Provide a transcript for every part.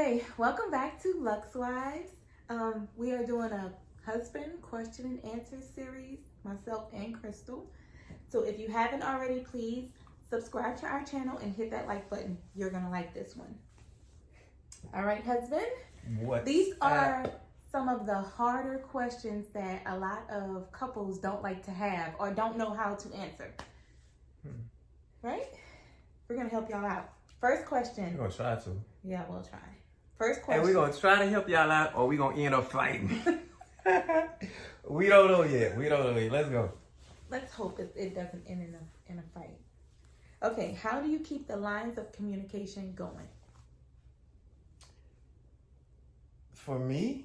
Hey, welcome back to Lux Wives. We are doing a husband question and answer series, myself and Crystal. So if you haven't already, please subscribe to our channel and hit that like button. You're gonna like this one. All right, husband. These are some of the harder questions that a lot of couples don't like to have or don't know how to answer. Right? We're gonna help y'all out. First question. We're gonna try to. Yeah, we'll try. First question. And we're gonna try to help y'all out, or we're gonna end up fighting. We don't know yet. Let's go. Let's hope it doesn't end in a fight. Okay, how do you keep the lines of communication going? For me,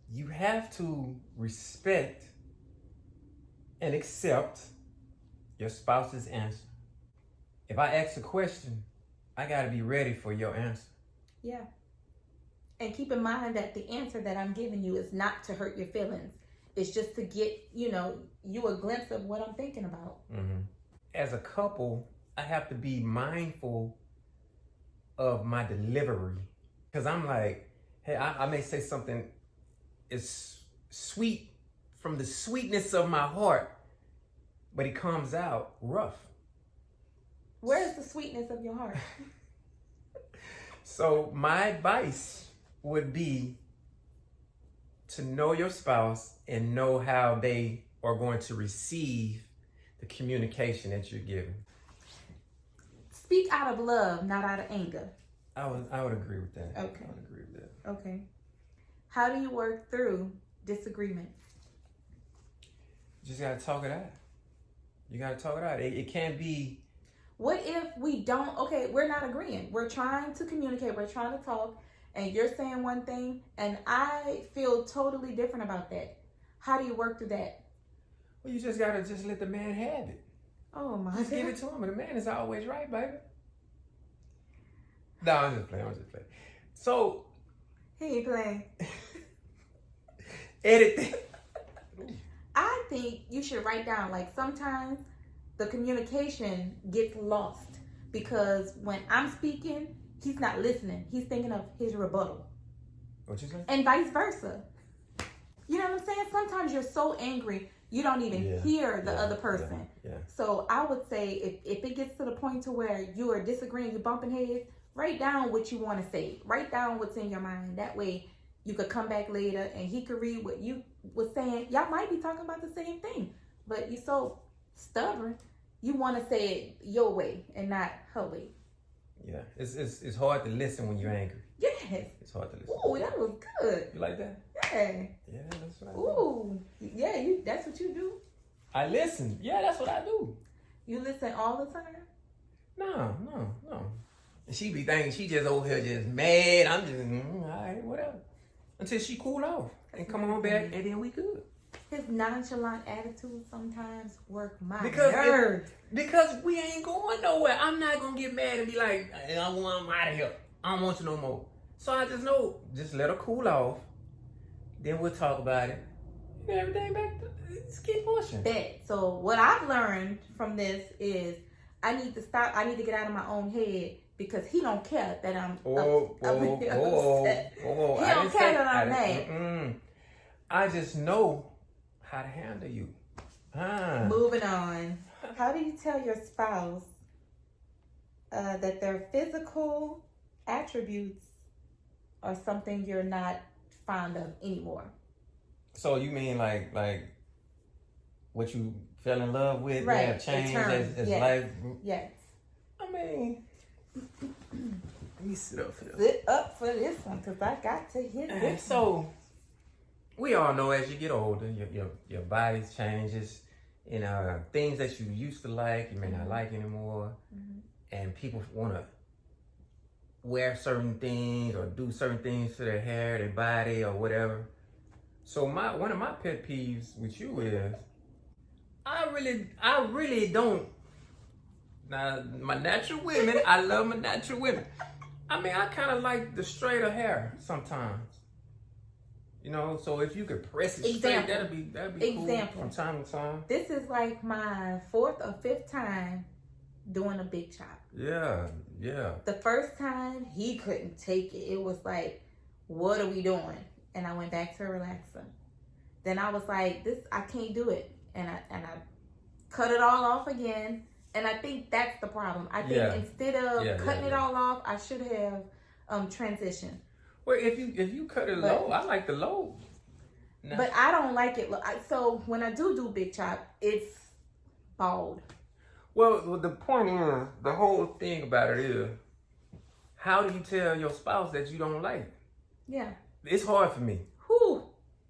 you have to respect and accept your spouse's answer. If I ask a question, I gotta be ready for your answer. Yeah. And keep in mind that the answer that I'm giving you is not to hurt your feelings. It's just to get, you a glimpse of what I'm thinking about. As a couple, I have to be mindful of my delivery. Because I'm like, hey, I may say something is sweet from the sweetness of my heart, but it comes out rough. Where's the sweetness of your heart? So my advice would be to know your spouse and know how they are going to receive the communication that you're giving. Speak out of love, not out of anger. I would agree with that. Okay. I would agree with that. Okay. How do you work through disagreements? You just gotta talk it out. You gotta talk it out. It can't be. What if we don't, we're not agreeing. We're trying to communicate. We're trying to talk. And you're saying one thing. And I feel totally different about that. How do you work through that? Well, you just gotta let the man have it. Oh, my God. Just give it to him. And the man is always right, baby. No, I'm just playing. So. He ain't playing. Edit that. I think you should write down, sometimes the communication gets lost because when I'm speaking, he's not listening. He's thinking of his rebuttal. What you say? And vice versa. You know what I'm saying? Sometimes you're so angry, you don't even hear the other person. Yeah. So I would say if it gets to the point to where you are disagreeing, you're bumping heads, write down what you want to say. Write down what's in your mind. That way you could come back later and he could read what you was saying. Y'all might be talking about the same thing, but you so stubborn. You want to say it your way and not her way. Yeah, it's hard to listen when you're angry. Yes. It's hard to listen. Ooh, that was good. You like that? Yeah. Yeah, that's what I do. Ooh, yeah, that's what you do? I listen. Yeah, that's what I do. You listen all the time? No. And she be thinking she just over here just mad. I'm just, all right, whatever. Until she cool off and come on back and then we good. His nonchalant attitude sometimes work my nerves. Because we ain't going nowhere. I'm not going to get mad and be like, I want him out of here. I don't want you no more. So I just know, just let her cool off. Then we'll talk about it. And everything back to, let's keep pushing. So what I've learned from this is I need to stop. I need to get out of my own head because he don't care that I'm upset. He don't care that I'm mad. I just know how to handle you. Moving on. How do you tell your spouse that their physical attributes are something you're not fond of anymore? So you mean like what you fell in love with, right? Have changed as life? Yes. I mean, let me sit up for this. Sit up for this one because I got to hit this. So we all know as you get older, your body changes, and things that you used to like, you may not like anymore, and people want to wear certain things or do certain things to their hair, their body, or whatever. So one of my pet peeves with you is I really don't. Now my natural women, I love my natural women. I mean, I kind of like the straighter hair sometimes. So if you could press it straight, that'd be cool from time to time. This is like my 4th or 5th time doing a big chop. Yeah, yeah. The first time he couldn't take it. It was like, what are we doing? And I went back to a relaxer. Then I was like, this, I can't do it. And I cut it all off again. And I think that's the problem. I think instead of cutting it all off, I should have transitioned. Well, if you cut it low, I like the low. No. But I don't like it. So when I do big chop, it's bald. Well, the point is, the whole thing about it is, how do you tell your spouse that you don't like it? Yeah. It's hard for me. Who?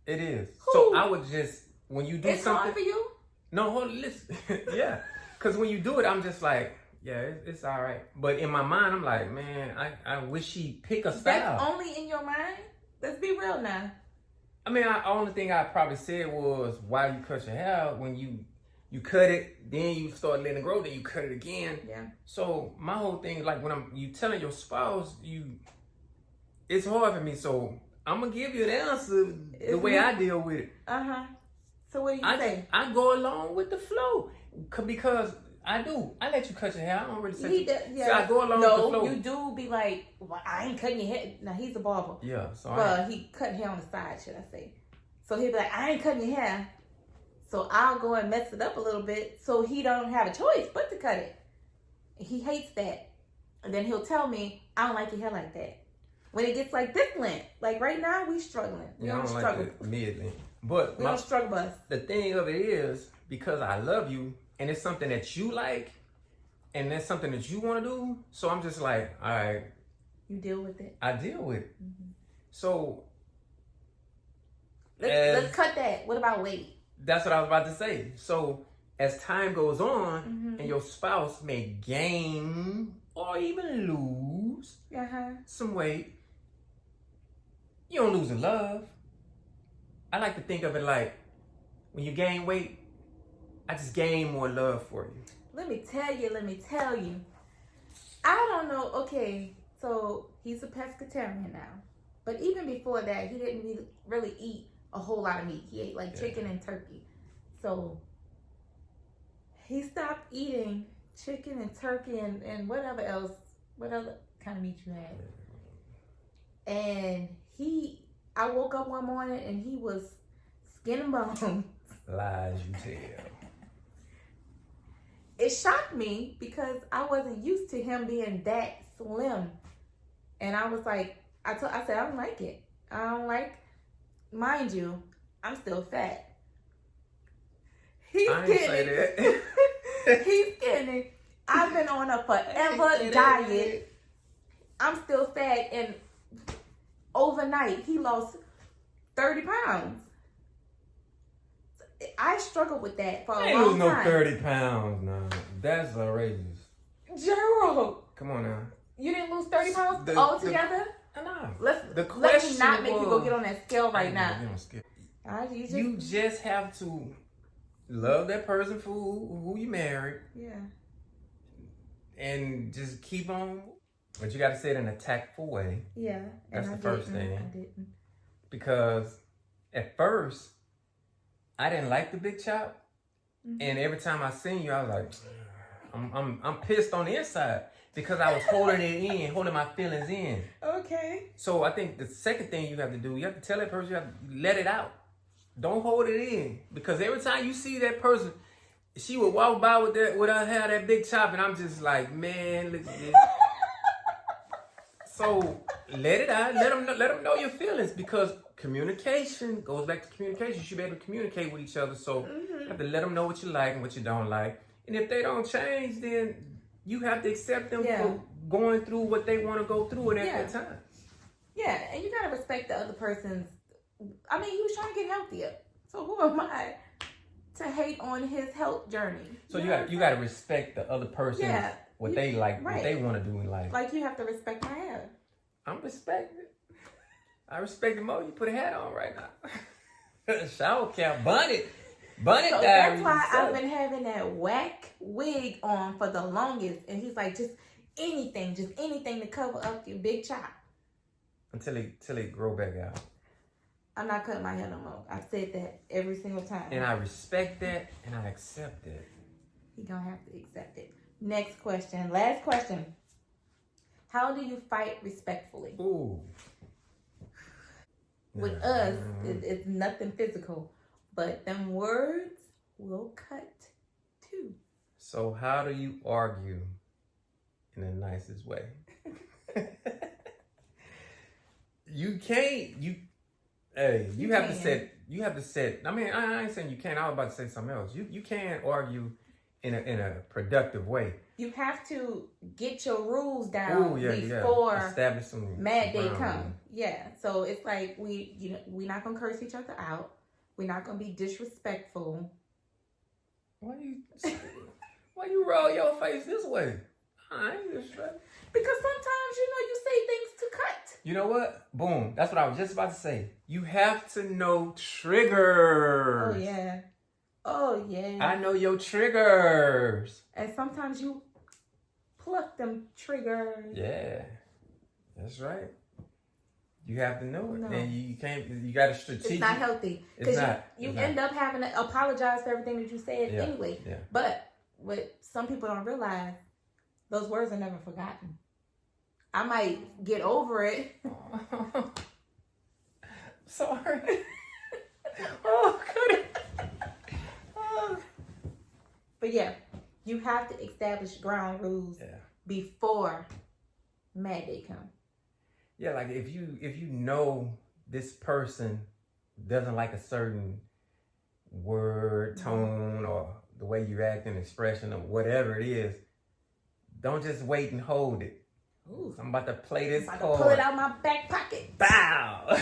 It is. Who? So I would just, when you do it's something. It's hard for you? No, hold on, listen. Yeah. Because when you do it, I'm just like, yeah, it's all right. But in my mind, I'm like, man, I wish she'd pick a style. That's only in your mind? Let's be real now. I mean, the only thing I probably said was, why you cut your hair? When you cut it, then you start letting it grow, then you cut it again. Yeah. So my whole thing, like when you telling your spouse, it's hard for me. So I'm gonna give you an answer the way I deal with it. So what do you say? I go along with the flow because I do. I let you cut your hair. I don't really say. So I go along with the flow. No, you do be like, well, I ain't cutting your hair. Now he's a barber. Yeah. So he cut hair on the side, should I say? So he'd be like, I ain't cutting your hair. So I'll go and mess it up a little bit so he don't have a choice but to cut it. He hates that. And then he'll tell me, I don't like your hair like that. When it gets like this length, like right now, we struggling. We don't struggle. Like the mid-length. But we don't struggle, bus. The thing of it is, because I love you, and it's something that you like, and that's something that you want to do, so I'm just like, all right. You deal with it. I deal with it. Mm-hmm. So let's cut that. What about weight? That's what I was about to say. So as time goes on, and your spouse may gain or even lose some weight, you don't lose in love. I like to think of it like, when you gain weight, I just gain more love for you. Let me tell you. I don't know. Okay, so he's a pescatarian now. But even before that, he didn't really eat a whole lot of meat. He ate like chicken and turkey. So he stopped eating chicken and turkey and whatever else, what other kind of meat you had. And I woke up one morning and he was skin and bone. Lies you tell. It shocked me because I wasn't used to him being that slim. And I was like, I said, I don't like it. I don't like, mind you, I'm still fat. He's skinny. He's skinny. I've been on a forever diet. I'm still fat, and overnight he lost 30 pounds. I struggled with that for a long time. No 30 pounds now. That's outrageous. Gerald. Come on now. You didn't lose 30 pounds altogether? No. Let me not make you go get on that scale right now. You just have to love that person for who you married. Yeah. And just keep on. But you got to say it in a tactful way. Yeah. That's the first thing. I didn't. Because at first, I didn't like the big chop. Mm-hmm. And every time I seen you, I was like, I'm pissed on the inside. Because I was holding it in, holding my feelings in. Okay. So I think the second thing you have to do, you have to tell that person, you have to let it out. Don't hold it in. Because every time you see that person, she would walk by with her hair, that big chop, and I'm just like, man, look at this. So let it out. Let them know your feelings, because communication goes back to communication. You should be able to communicate with each other. So you have to let them know what you like and what you don't like. And if they don't change, then you have to accept them for going through what they want to go through at that time. Yeah, and you gotta respect the other person's. I mean, he was trying to get healthier. So who am I to hate on his health journey? So you gotta respect the other person, what they like, what they want to do in life. Like you have to respect my hair. I'm respecting it. I respect it more. You put a hat on right now. Shower cap, bonnet. So that's why I've been having that whack wig on for the longest. And he's like, just anything to cover up your big chop. Until it grow back out. I'm not cutting my hair no more. I've said that every single time. And I respect that and I accept it. He gonna have to accept it. Next question. Last question. How do you fight respectfully? Ooh. With us, it's nothing physical, but them words will cut too. So how do you argue in the nicest way? You can't. You have to set. I mean, I ain't saying you can't. I was about to say something else. You can't argue in a productive way. You have to get your rules down before establish some mad day come. Yeah. So it's like we're not gonna curse each other out. We're not gonna be disrespectful. Why you roll your face this way? I ain't disrespectful. Because sometimes you say things to cut. You know what? Boom. That's what I was just about to say. You have to know triggers. Oh yeah. Oh yeah. I know your triggers. And sometimes you pluck them triggers. Yeah. That's right. You have to know it. No. And you can't, you got to strategic. It's not healthy. Because you end up having to apologize for everything that you said anyway. Yeah. But what some people don't realize, those words are never forgotten. I might get over it. Sorry. Oh, cut it. But yeah, you have to establish ground rules before mad day come. Yeah, like if you know this person doesn't like a certain word, tone, or the way you act and expression or whatever it is, don't just wait and hold it. Ooh. I'm about to play this card. Pull it out my back pocket. Bow.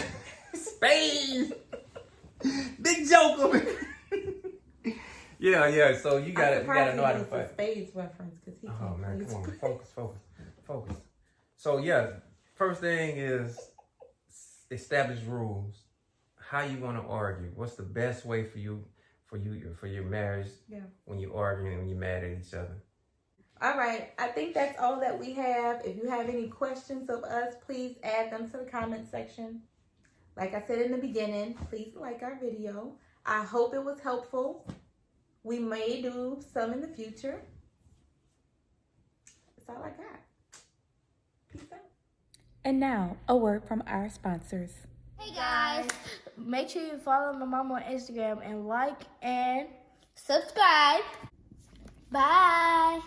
Spade. Big joker. Yeah. So you gotta know how to fight. Spades reference because he. Oh man, come on, focus. So yeah, first thing is establish rules. How you want to argue? What's the best way for your marriage? Yeah. When you argue and when you're mad at each other. All right, I think that's all that we have. If you have any questions of us, please add them to the comment section. Like I said in the beginning, please like our video. I hope it was helpful. We may do some in the future. That's all I got. Peace out. And now, a word from our sponsors. Hey guys, make sure you follow my mom on Instagram and like and subscribe. Bye.